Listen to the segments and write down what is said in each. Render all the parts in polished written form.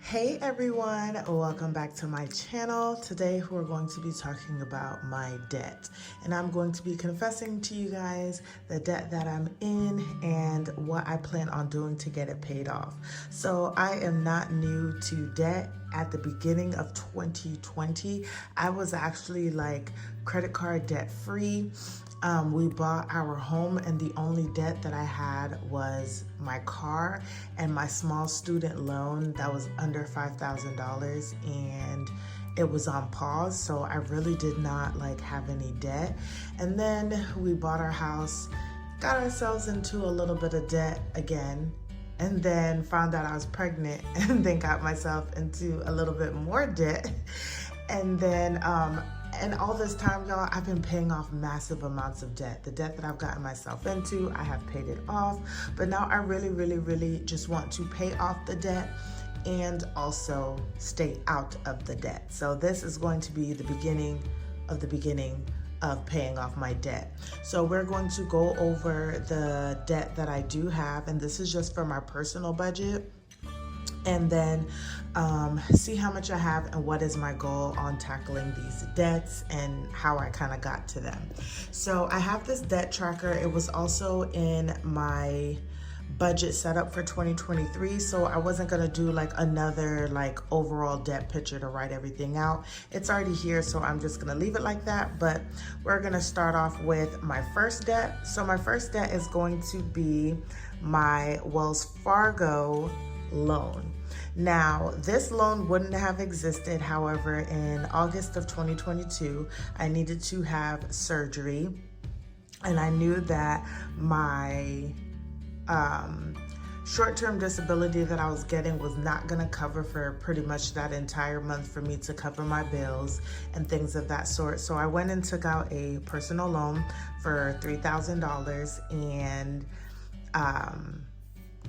Hey everyone, welcome back to my channel. Today we're going to be talking about my debt, and I'm going to be confessing to you guys the debt that I'm in and what I plan on doing to get it paid off. So I am not new to debt. At the beginning of 2020, I was actually like credit card debt free. We bought our home and the only debt that I had was my car and my small student loan that was under $5,000, and it was on pause, so I really did not have any debt. And then we bought our house, got ourselves into a little bit of debt again, and then found out I was pregnant and then got myself into a little bit more debt. And then and all this time, y'all, I've been paying off massive amounts of debt. The debt that I've gotten myself into, I have paid it off. But now I really just want to pay off the debt and also stay out of the debt. So this is going to be the beginning of paying off my debt. So we're going to go over the debt that I do have, and this is just for my personal budget. And then see how much I have and what is my goal on tackling these debts and how I kind of got to them. So I have this debt tracker. It was also in my budget setup for 2023, so I wasn't gonna do another overall debt picture to write everything out. It's already here, so I'm just gonna leave it like that. But we're gonna start off with my first debt. So my first debt is going to be my Wells Fargo loan. Now, this loan wouldn't have existed. However, in August of 2022, I needed to have surgery, and I knew that my short-term disability that I was getting was not going to cover for pretty much that entire month for me to cover my bills and things of that sort. So I went and took out a personal loan for $3,000 and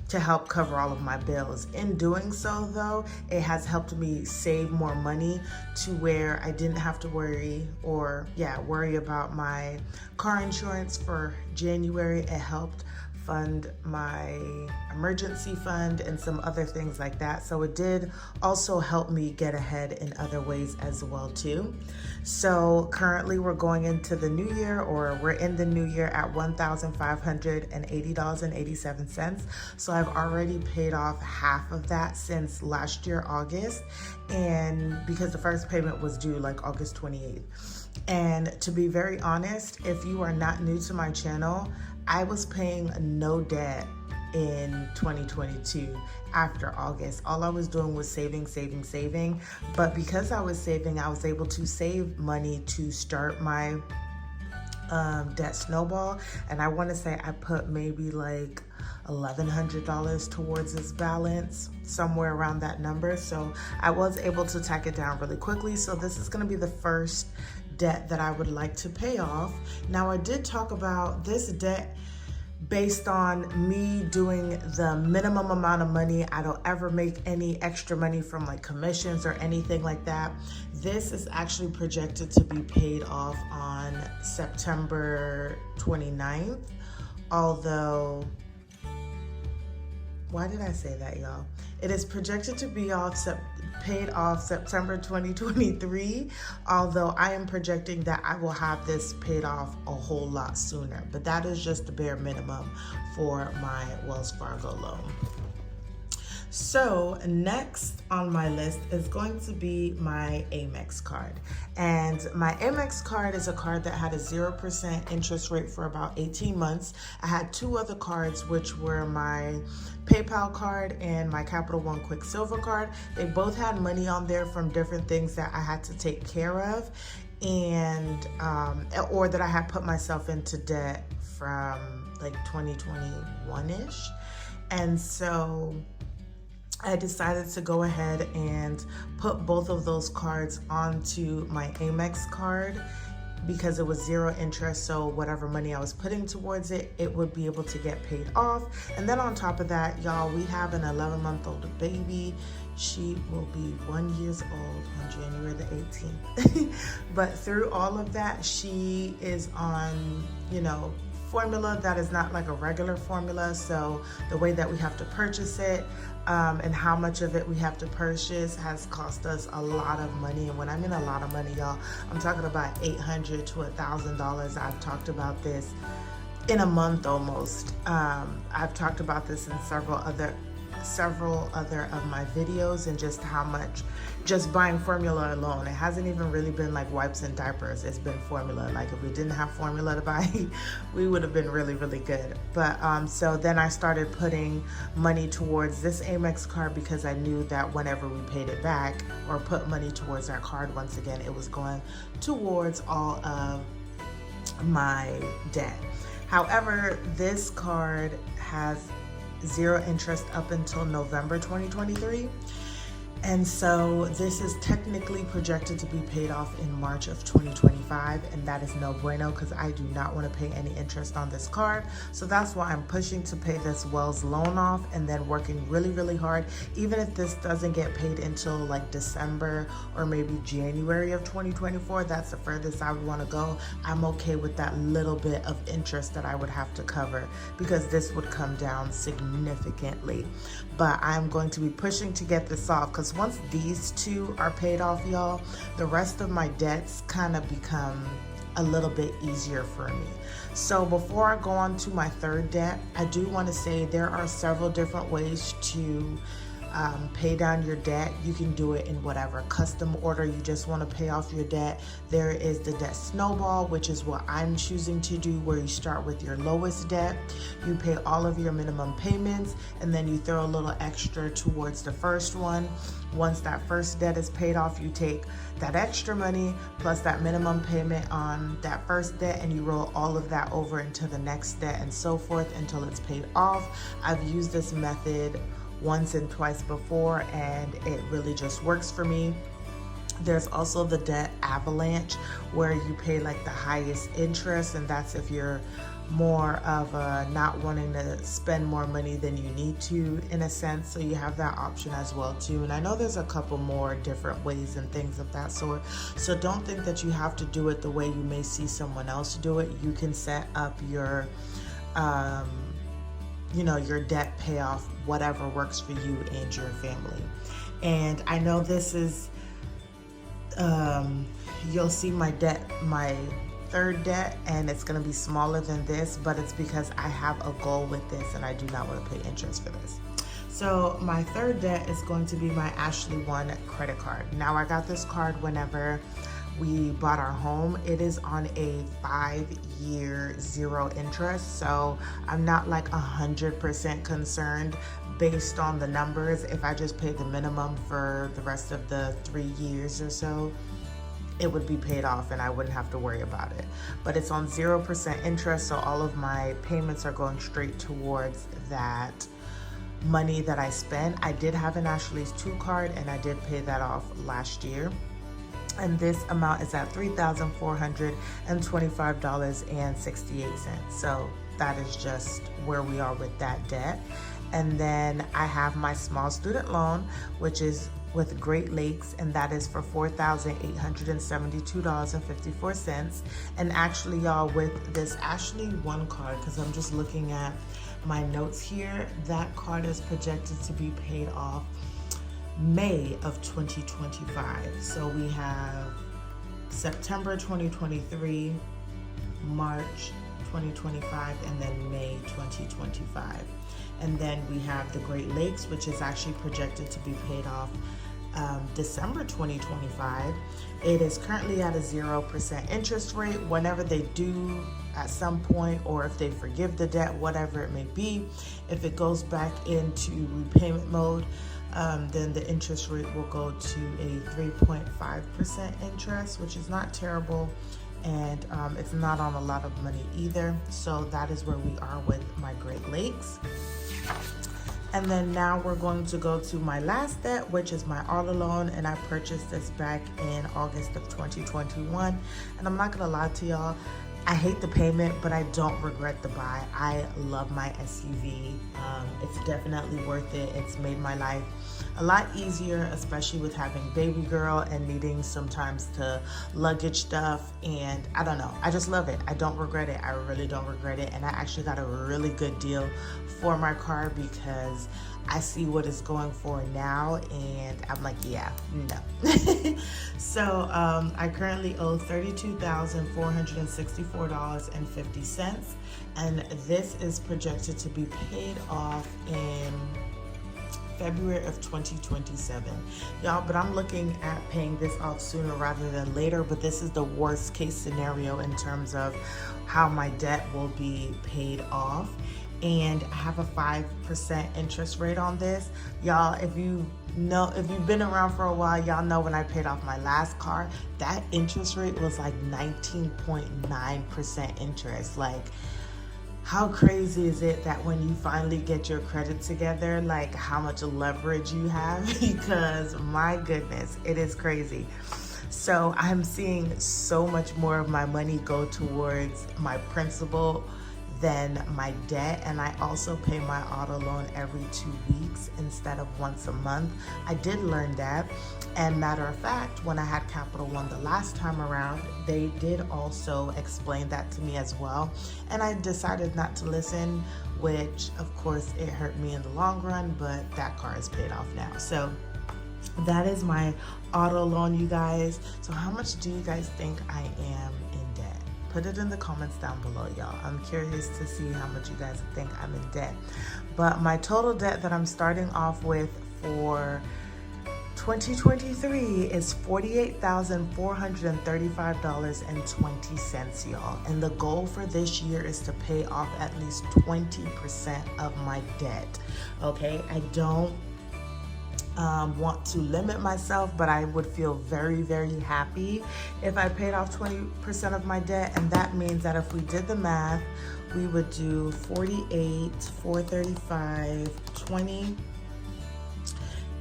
to help cover all of my bills. In doing so, though, it has helped me save more money to where I didn't have to worry about my car insurance for January. It helped fund my emergency fund and some other things like that. So it did also help me get ahead in other ways as well too. So currently we're going into the new year, or we're in the new year at $1,580.87. So I've already paid off half of that since last year, August. And because the first payment was due August 28th. And to be very honest, if you are not new to my channel, I was paying no debt in 2022 after August. All I was doing was saving. But because I was saving, I was able to save money to start my debt Snowball. And I want to say I put maybe $1,100 towards this balance, somewhere around that number. So I was able to tack it down really quickly. So this is going to be the first debt that I would like to pay off. Now, I did talk about this debt based on me doing the minimum amount of money. I don't ever make any extra money from commissions or anything like that. This is actually projected to be paid off on September 29th. Although, why did I say that, y'all? It is projected to be paid off September 2023, although I am projecting that I will have this paid off a whole lot sooner. But that is just the bare minimum for my Wells Fargo loan. So next on my list is going to be my Amex card. And my Amex card is a card that had a 0% interest rate for about 18 months. I had two other cards, which were my PayPal card and my Capital One Quicksilver card. They both had money on there from different things that I had to take care of, and or that I had put myself into debt from 2021-ish. And so I decided to go ahead and put both of those cards onto my Amex card because it was 0 interest. So whatever money I was putting towards it, it would be able to get paid off. And then on top of that, y'all, we have an 11-month-old baby. She will be 1 year old on January the 18th. But through all of that, she is on, formula that is not like a regular formula. So the way that we have to purchase it and how much of it we have to purchase has cost us a lot of money. And when I mean a lot of money, y'all, I'm talking about $800 to $1,000. I've talked about this in a month almost. I've talked about this in several other of my videos, and just how much just buying formula alone. It hasn't even really been like wipes and diapers. It's been formula. Like if we didn't have formula to buy, we would have been really, really good. But so then I started putting money towards this Amex card because I knew that whenever we paid it back or put money towards our card, once again, it was going towards all of my debt. However, this card has 0 interest up until November 2023. And so this is technically projected to be paid off in March of 2025, and that is no bueno because I do not want to pay any interest on this card. So that's why I'm pushing to pay this Wells loan off and then working really, really hard. Even if this doesn't get paid until like December or maybe January of 2024, that's the furthest I would want to go. I'm okay with that little bit of interest that I would have to cover because this would come down significantly. But I'm going to be pushing to get this off because once these two are paid off, y'all, the rest of my debts kind of become a little bit easier for me. So before I go on to my third debt, I do want to say there are several different ways to pay down your debt. You can do it in whatever custom order you just want to pay off your debt. There is the debt Snowball, which is what I'm choosing to do, where you start with your lowest debt, you pay all of your minimum payments, and then you throw a little extra towards the first one. Once that first debt is paid off, you take that extra money plus that minimum payment on that first debt and you roll all of that over into the next debt and so forth until it's paid off. I've used this method once and twice before and it really just works for me. There's also the debt avalanche, where you pay like the highest interest, and that's if you're more of a not wanting to spend more money than you need to, in a sense. So you have that option as well too. And I know there's a couple more different ways and things of that sort, so don't think that you have to do it the way you may see someone else do it. You can set up your your debt payoff, whatever works for you and your family. And I know this is you'll see my third debt, and it's going to be smaller than this, but it's because I have a goal with this and I do not want to pay interest for this. So my third debt is going to be my Ashley One credit card. Now I got this card whenever we bought our home. It is on a 5-year 0 interest, so I'm not like 100% concerned based on the numbers. If I just pay the minimum for the rest of the 3 years or so, it would be paid off and I wouldn't have to worry about it. But it's on 0% interest, so all of my payments are going straight towards that money that I spent. I did have an Ashley's 2 card and I did pay that off last year. And this amount is at $3,425.68. So that is just where we are with that debt. And then I have my small student loan, which is with Great Lakes, and that is for $4,872.54. And actually, y'all, with this Ashley One card, because I'm just looking at my notes here, that card is projected to be paid off May of 2025. So we have September 2023, March 2025, and then May 2025. And then we have the Great Lakes, which is actually projected to be paid off December 2025. It is currently at a 0% interest rate. Whenever they do at some point, or if they forgive the debt, whatever it may be, if it goes back into repayment mode, then the interest rate will go to a 3.5% interest, which is not terrible, and it's not on a lot of money either. So that is where we are with my Great Lakes. And then now we're going to go to my last debt, which is my auto loan, and I purchased this back in August of 2021. And I'm not gonna lie to y'all, I hate the payment, but I don't regret the buy. I love my SUV. It's definitely worth it. It's made my life a lot easier, especially with having baby girl and needing sometimes to luggage stuff. And I don't know, I just love it. I don't regret it. I really don't regret it. And I actually got a really good deal for my car because I see what it's going for now, and I'm like, yeah, no. So I currently owe $32,464.50, and this is projected to be paid off in February of 2027, y'all. But I'm looking at paying this off sooner rather than later. But this is the worst case scenario in terms of how my debt will be paid off. And I have a 5% interest rate on this. Y'all, if you've been around for a while, y'all know when I paid off my last car, that interest rate was like 19.9% interest. Like, how crazy is it that when you finally get your credit together, like how much leverage you have? Because my goodness, it is crazy. So I'm seeing so much more of my money go towards my principal than my debt, and I also pay my auto loan every 2 weeks instead of once a month. I did learn that, and matter of fact, when I had Capital One the last time around, they did also explain that to me as well, and I decided not to listen, which of course it hurt me in the long run, but that car is paid off now. So that is my auto loan, you guys. So how much do you guys think I am in debt? Put it in the comments down below, y'all. I'm curious to see how much you guys think I'm in debt. But my total debt that I'm starting off with for 2023 is $48,435.20, y'all. And the goal for this year is to pay off at least 20% of my debt. Okay, I don't want to limit myself, but I would feel very, very happy if I paid off 20% of my debt. And that means that if we did the math, we would do 48, 435, 20,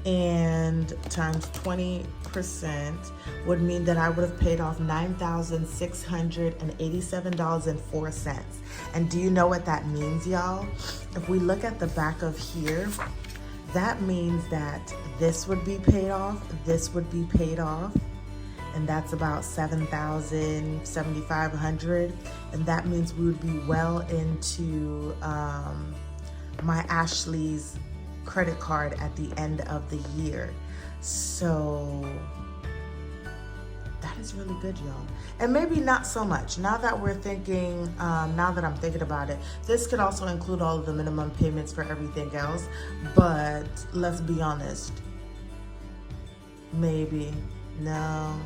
and times 20% would mean that I would have paid off $9,687.04. And do you know what that means, y'all? If we look at the back of here, that means that this would be paid off, this would be paid off, and that's about $7,000, $7,500, and that means we would be well into my Ashley's credit card at the end of the year. So that is really good, y'all. And maybe not so much. Now that we're thinking, now that I'm thinking about it, this could also include all of the minimum payments for everything else. But let's be honest. Maybe. No.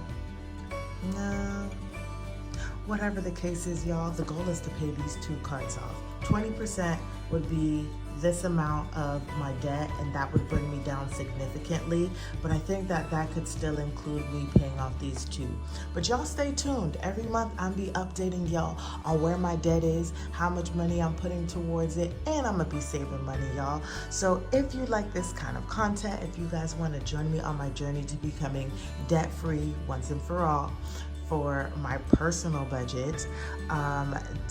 Whatever the case is, y'all, the goal is to pay these two cards off. 20% would be this amount of my debt, and that would bring me down significantly, but I think that that could still include me paying off these two. But y'all stay tuned. Every month I'm be updating y'all on where my debt is, how much money I'm putting towards it, and I'm gonna be saving money, y'all. So if you like this kind of content, if you guys want to join me on my journey to becoming debt-free once and for all for my personal budget,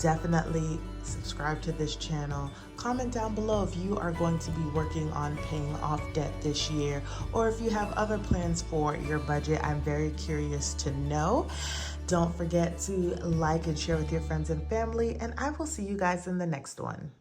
definitely subscribe to this channel. Comment down below if you are going to be working on paying off debt this year, or if you have other plans for your budget. I'm very curious to know. Don't forget to like and share with your friends and family, and I will see you guys in the next one.